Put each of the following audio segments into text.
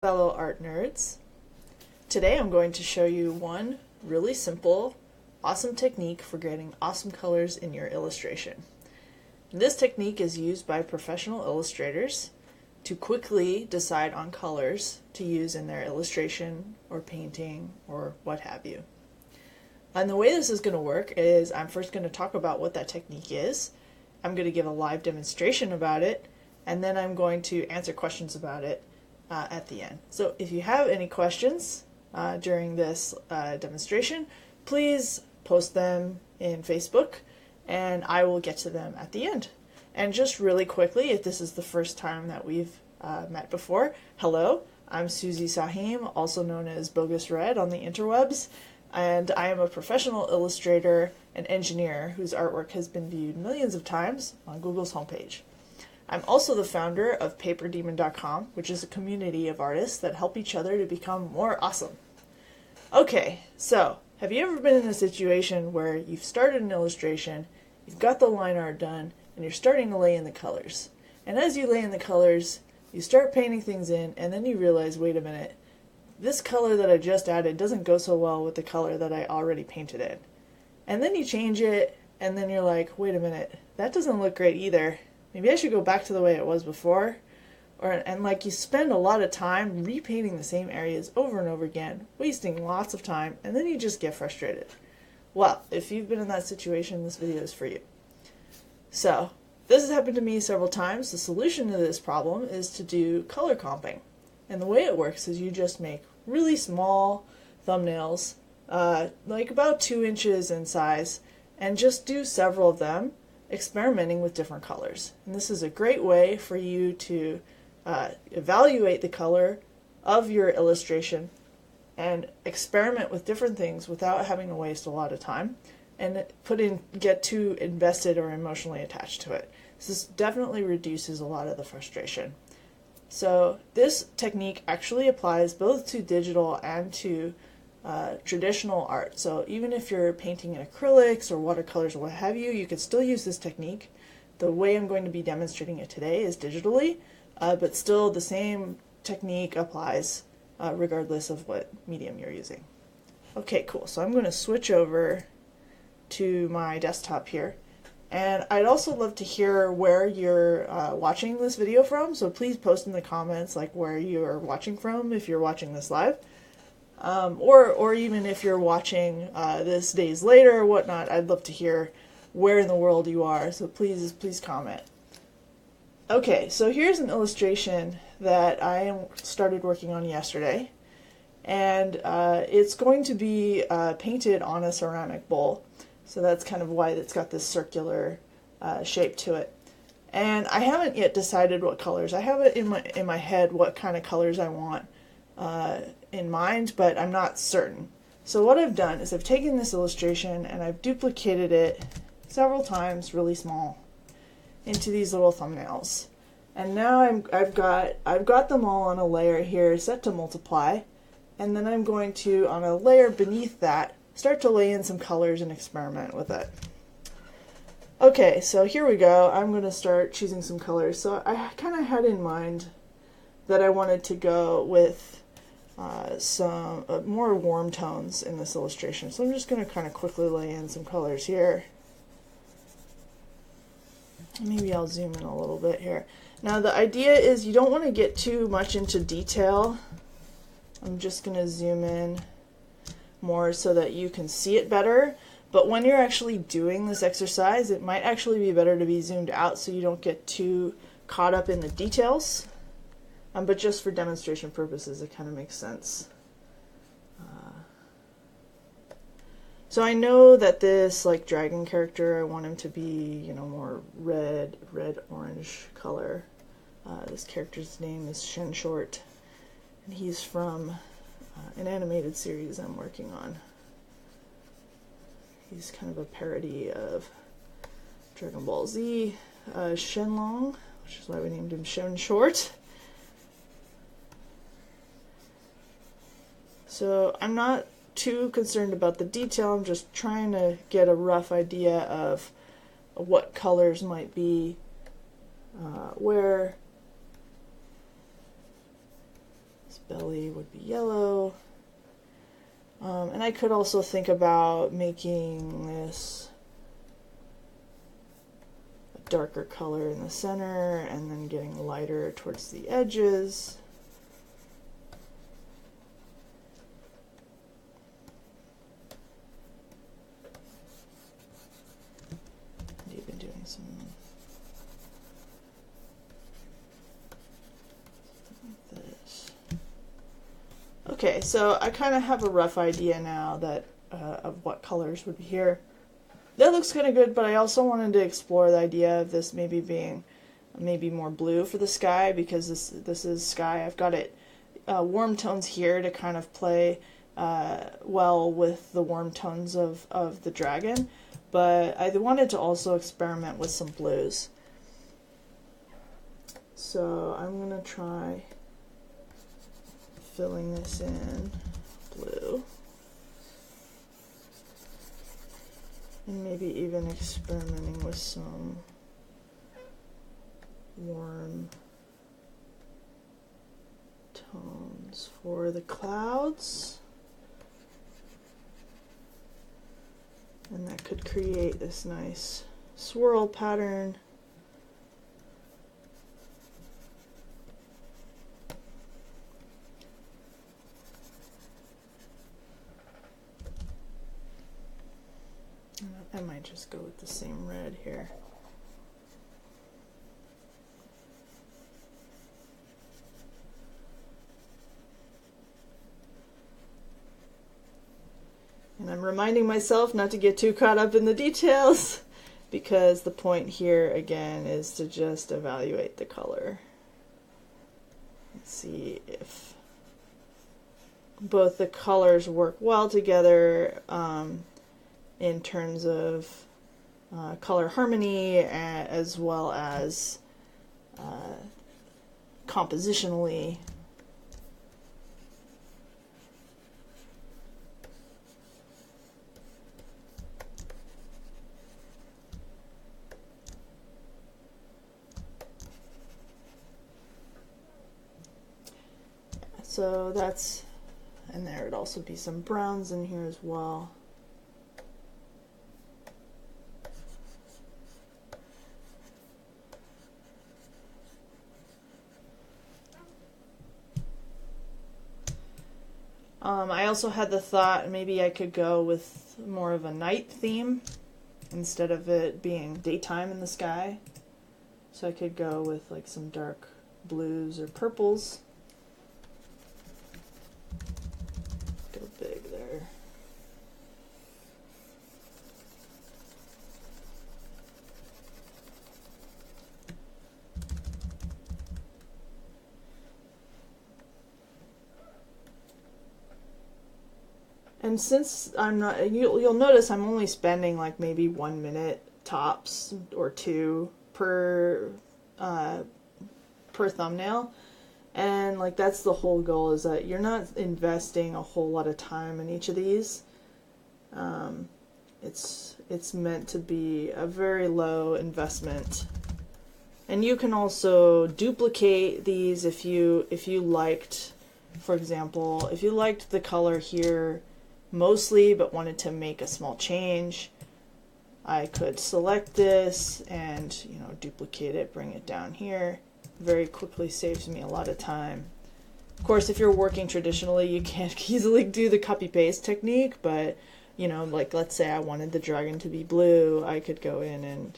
Fellow art nerds. Today I'm going to show you one really simple, awesome technique for getting awesome colors in your illustration. This technique is used by professional illustrators to quickly decide on colors to use in their illustration or painting or what have you. And the way this is going to work is I'm first going to talk about what that technique is. I'm going to give a live demonstration about it, and then I'm going to answer questions about it at the end. So if you have any questions during this demonstration, please post them in Facebook and I will get to them at the end. And just really quickly, if this is the first time that we've met before, hello, I'm Susie Sahim, also known as Bogus Red on the interwebs, and I am a professional illustrator and engineer whose artwork has been viewed millions of times on Google's homepage. I'm also the founder of paperdemon.com, which is a community of artists that help each other to become more awesome. Okay, so have you ever been in a situation where you've started an illustration, you've got the line art done, and you're starting to lay in the colors? And as you lay in the colors, you start painting things in, and then you realize, wait a minute, this color that I just added doesn't go so well with the color that I already painted in. And then you change it, and then you're like, wait a minute, that doesn't look great either. Maybe I should go back to the way it was before. And like you spend a lot of time repainting the same areas over and over again, wasting lots of time, and then you just get frustrated. Well, if you've been in that situation, this video is for you. So, this has happened to me several times. The solution to this problem is to do color comping. And the way it works is you just make really small thumbnails, like about 2 inches in size, and just do several of them, experimenting with different colors. And this is a great way for you to evaluate the color of your illustration and experiment with different things without having to waste a lot of time and get too invested or emotionally attached to it. This definitely reduces a lot of the frustration. So this technique actually applies both to digital and to traditional art. So even if you're painting in acrylics or watercolors or what have you, you could still use this technique. The way I'm going to be demonstrating it today is digitally, but still the same technique applies regardless of what medium you're using. Okay, cool. So I'm going to switch over to my desktop here. And I'd also love to hear where you're watching this video from, so please post in the comments like where you're watching from if you're watching this live. Or even if you're watching this days later or whatnot, I'd love to hear where in the world you are, so please comment. Okay, so here's an illustration that I started working on yesterday, and it's going to be painted on a ceramic bowl, so that's kind of why it's got this circular shape to it. And I haven't yet decided what colors. I have it in my head what kind of colors I want in mind, but I'm not certain. So what I've done is I've taken this illustration and I've duplicated it several times, really small, into these little thumbnails. And now I've got them all on a layer here set to multiply, and then I'm going to, on a layer beneath that, start to lay in some colors and experiment with it. Okay, so here we go. I'm going to start choosing some colors. So I kind of had in mind that I wanted to go with some more warm tones in this illustration. So I'm just going to kind of quickly lay in some colors here. Maybe I'll zoom in a little bit here. Now the idea is you don't want to get too much into detail. I'm just going to zoom in more so that you can see it better. But when you're actually doing this exercise, it might actually be better to be zoomed out so you don't get too caught up in the details. But just for demonstration purposes, it kind of makes sense. So I know that this dragon character, I want him to be, more red orange color. This character's name is Shen Short, and he's from an animated series I'm working on. He's kind of a parody of Dragon Ball Z, Shenlong, which is why we named him Shen Short. So I'm not too concerned about the detail, I'm just trying to get a rough idea of what colors might be where. belly would be yellow. And I could also think about making this a darker color in the center and then getting lighter towards the edges. And even doing some like this. Okay, so I kind of have a rough idea now that of what colors would be here. That looks kind of good, but I also wanted to explore the idea of this maybe being more blue for the sky, because this is sky. I've got it warm tones here to kind of play well with the warm tones of the dragon, but I wanted to also experiment with some blues. So I'm going to try filling this in blue. And maybe even experimenting with some warm tones for the clouds. And that could create this nice swirl pattern. I might just go with the same red here. And I'm reminding myself not to get too caught up in the details, because the point here again is to just evaluate the color and see if both the colors work well together in terms of color harmony, as well as compositionally. So that's, and there would also be some browns in here as well. I also had the thought maybe I could go with more of a night theme instead of it being daytime in the sky. So I could go with like some dark blues or purples. Go big there. And since I'm not, you'll notice I'm only spending like maybe 1 minute tops or 2 per thumbnail, and like that's the whole goal, is that you're not investing a whole lot of time in each of these. It's meant to be a very low investment, and you can also duplicate these if you liked, for example, if you liked the color here mostly but wanted to make a small change, I could select this and duplicate it, bring it down here. Very quickly saves me a lot of time. Of course, if you're working traditionally, you can't easily do the copy paste technique, but like let's say I wanted the dragon to be blue, I could go in and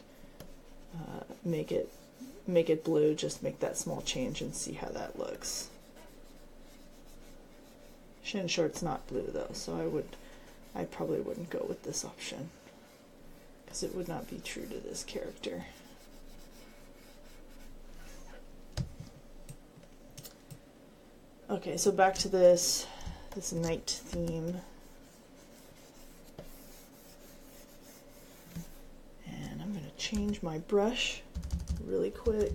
make it blue, just make that small change and see how that looks. Shin Short's not blue though, so I probably wouldn't go with this option, because it would not be true to this character. Okay, so back to this night theme. And I'm going to change my brush really quick.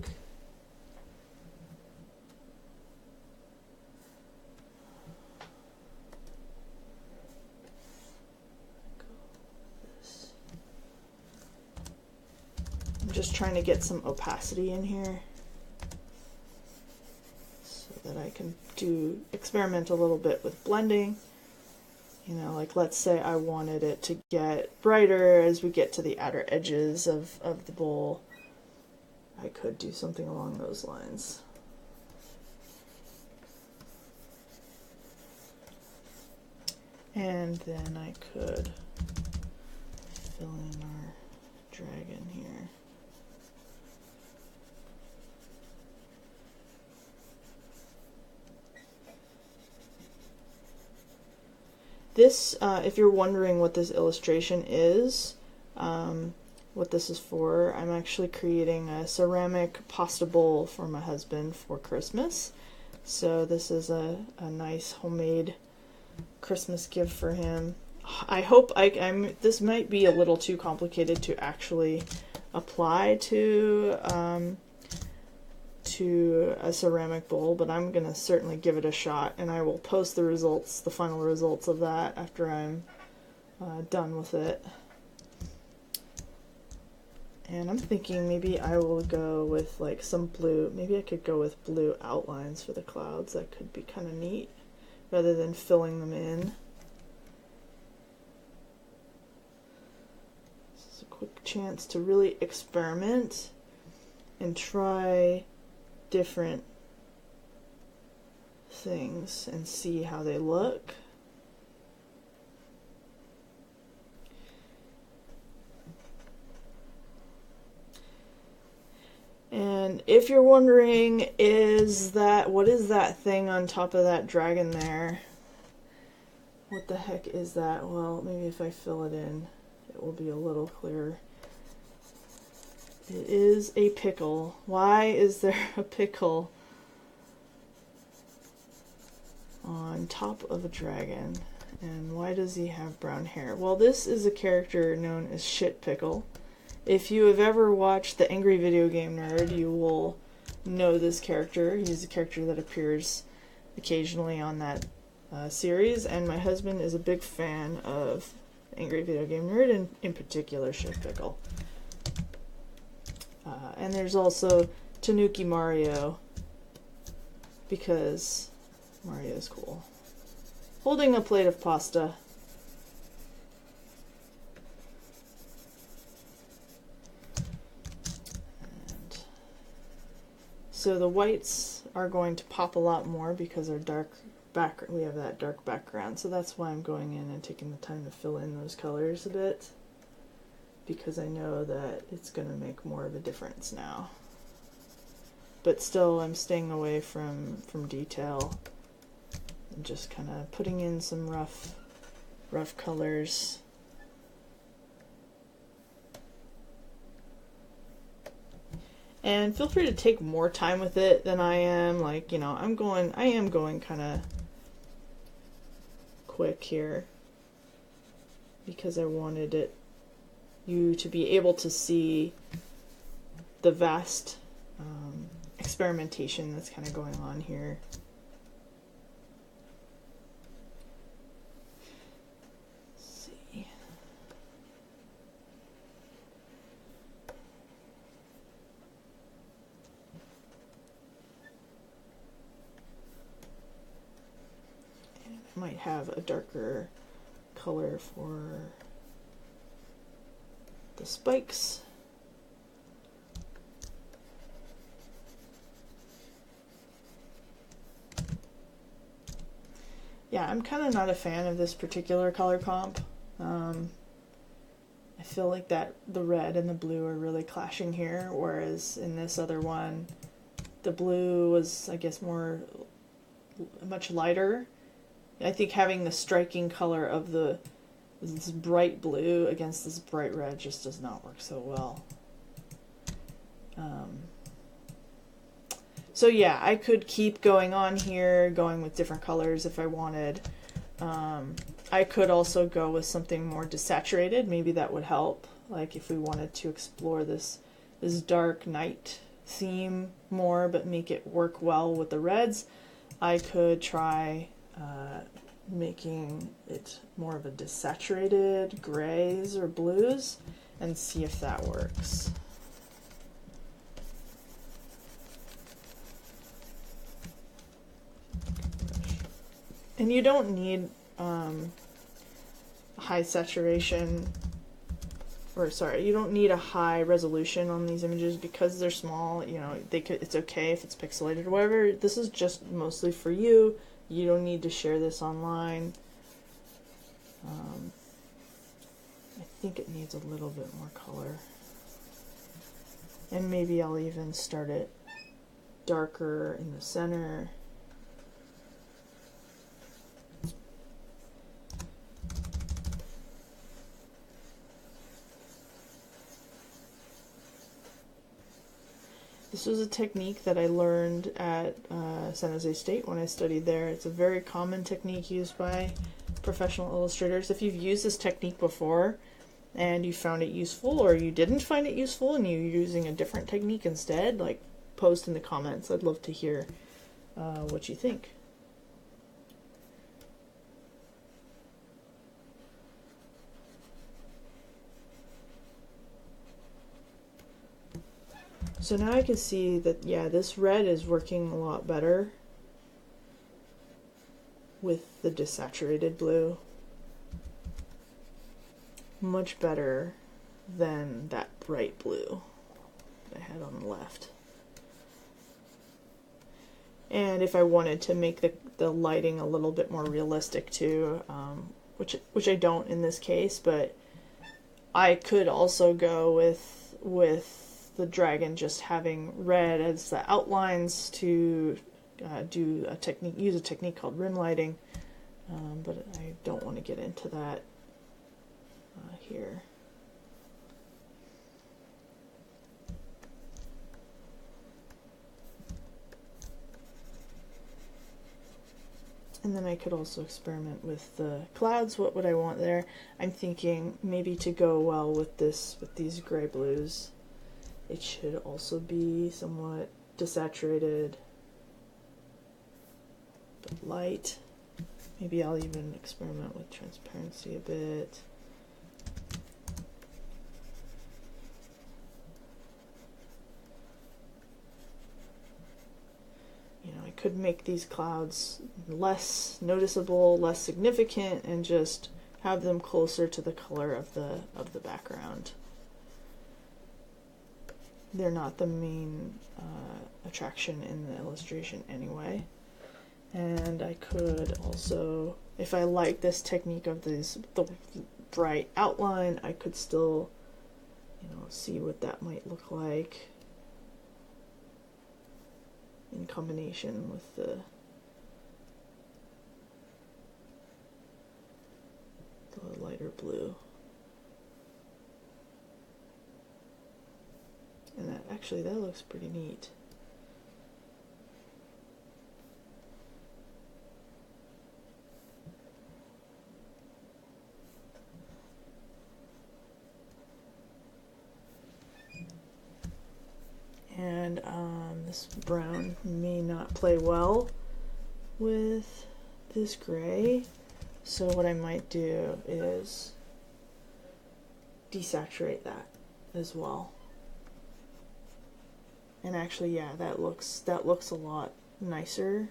I'm just trying to get some opacity in here so that I can experiment a little bit with blending. You know, like let's say I wanted it to get brighter as we get to the outer edges of the bowl. I could do something along those lines. And then I could fill in our dragon here. This, if you're wondering what this illustration is, what this is for, I'm actually creating a ceramic pasta bowl for my husband for Christmas. So this is a nice homemade Christmas gift for him. I hope this might be a little too complicated to actually apply to a ceramic bowl, but I'm gonna certainly give it a shot, and I will post the results, the final results of that after I'm done with it. And I'm thinking maybe I will go with like some blue, maybe I could go with blue outlines for the clouds. That could be kind of neat rather than filling them in. This is a quick chance to really experiment and try different things and see how they look. And if you're wondering, what is that thing on top of that dragon there? What the heck is that? Well, maybe if I fill it in, it will be a little clearer. It is a pickle. Why is there a pickle on top of a dragon? And why does he have brown hair? Well, this is a character known as Shit Pickle. If you have ever watched The Angry Video Game Nerd, you will know this character. He's a character that appears occasionally on that series, and my husband is a big fan of Angry Video Game Nerd, and in particular Shit Pickle. And there's also Tanuki Mario, because Mario's cool. Holding a plate of pasta. And so the whites are going to pop a lot more because they're dark background. We have that dark background, so that's why I'm going in and taking the time to fill in those colors a bit, because I know that it's going to make more of a difference now. But still, I'm staying away from detail and just kind of putting in some rough colors. And feel free to take more time with it than I am. Like, you know, I am going kind of quick here because I wanted you to be able to see the vast experimentation that's kind of going on here. Let's see. And I might have a darker color for the spikes. Yeah, I'm kind of not a fan of this particular color comp. I feel like that the red and the blue are really clashing here, whereas in this other one, the blue was, I guess, much lighter. I think having the striking color of this bright blue against this bright red just does not work so well. So yeah, I could keep going on here, going with different colors if I wanted. I could also go with something more desaturated. Maybe that would help. Like if we wanted to explore this dark night theme more, but make it work well with the reds, I could try making it more of a desaturated grays or blues and see if that works. And you don't need high saturation, or sorry, you don't need a high resolution on these images because they're small. You know, it's okay if it's pixelated or whatever. This is just mostly for you. You don't need to share this online. I think it needs a little bit more color. And maybe I'll even start it darker in the center. This was a technique that I learned at San Jose State when I studied there. It's a very common technique used by professional illustrators. If you've used this technique before and you found it useful, or you didn't find it useful and you're using a different technique instead, like, post in the comments. I'd love to hear what you think. So now I can see that, yeah, this red is working a lot better with the desaturated blue. Much better than that bright blue that I had on the left. And if I wanted to make the lighting a little bit more realistic too, which I don't in this case, but I could also go with the dragon just having red as the outlines to use a technique called rim lighting, but I don't want to get into that here. And then I could also experiment with the clouds. What would I want there? I'm thinking maybe to go well with these gray blues, it should also be somewhat desaturated but light. Maybe I'll even experiment with transparency a bit. You know, I could make these clouds less noticeable, less significant, and just have them closer to the color of the background. They're not the main attraction in the illustration anyway. And I could also, if I like this technique of the bright outline, I could still, you know, see what that might look like in combination with the lighter blue. And that looks pretty neat. And this brown may not play well with this gray, so what I might do is desaturate that as well. And actually, yeah, that looks a lot nicer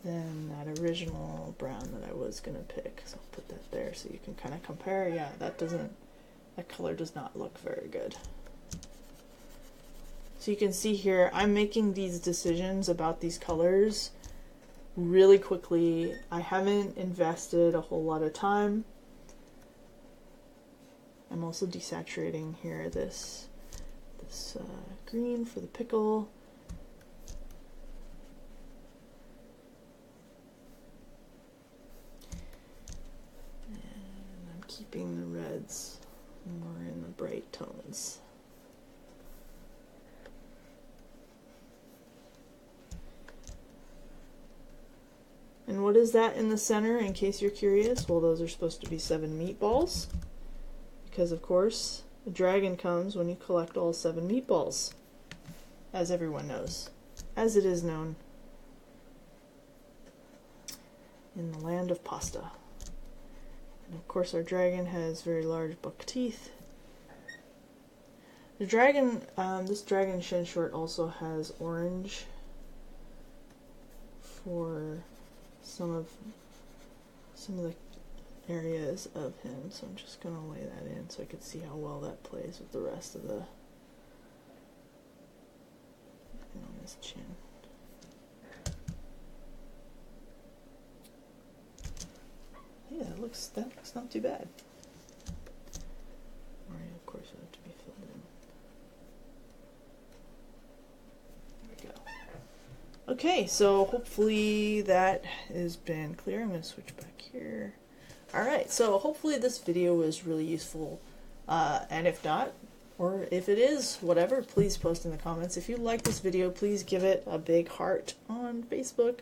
than that original brown that I was gonna pick. So I'll put that there so you can kind of compare. Yeah, that color does not look very good. So you can see here, I'm making these decisions about these colors really quickly. I haven't invested a whole lot of time. I'm also desaturating here this green for the pickle. And I'm keeping the reds more in the bright tones. And what is that in the center, in case you're curious? Well, those are supposed to be 7 meatballs, because of course a dragon comes when you collect all 7 meatballs, as everyone knows, as it is known in the land of pasta. And of course our dragon has very large buck teeth. The dragon, this dragon shin short also has orange for some of the areas of him, so I'm just going to lay that in so I can see how well that plays with the rest of the on his chin. Yeah, that looks not too bad. Alright, of course it have to be filled in. There we go. Okay, so hopefully that has been clear. I'm going to switch back here. Alright, so hopefully this video was really useful, and if not, or if it is, whatever, please post in the comments. If you like this video, please give it a big heart on Facebook.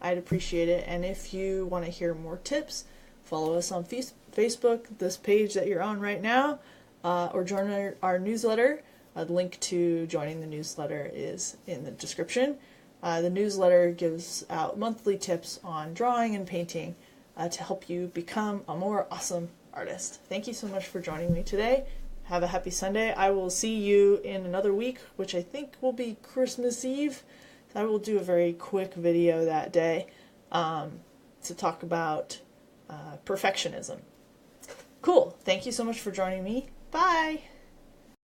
I'd appreciate it. And if you want to hear more tips, follow us on Facebook, this page that you're on right now, or join our newsletter. A link to joining the newsletter is in the description. The newsletter gives out monthly tips on drawing and painting to help you become a more awesome artist. Thank you so much for joining me today. Have a happy Sunday. I will see you in another week, which I think will be Christmas Eve. I will do a very quick video that day to talk about perfectionism. Cool. Thank you so much for joining me. Bye.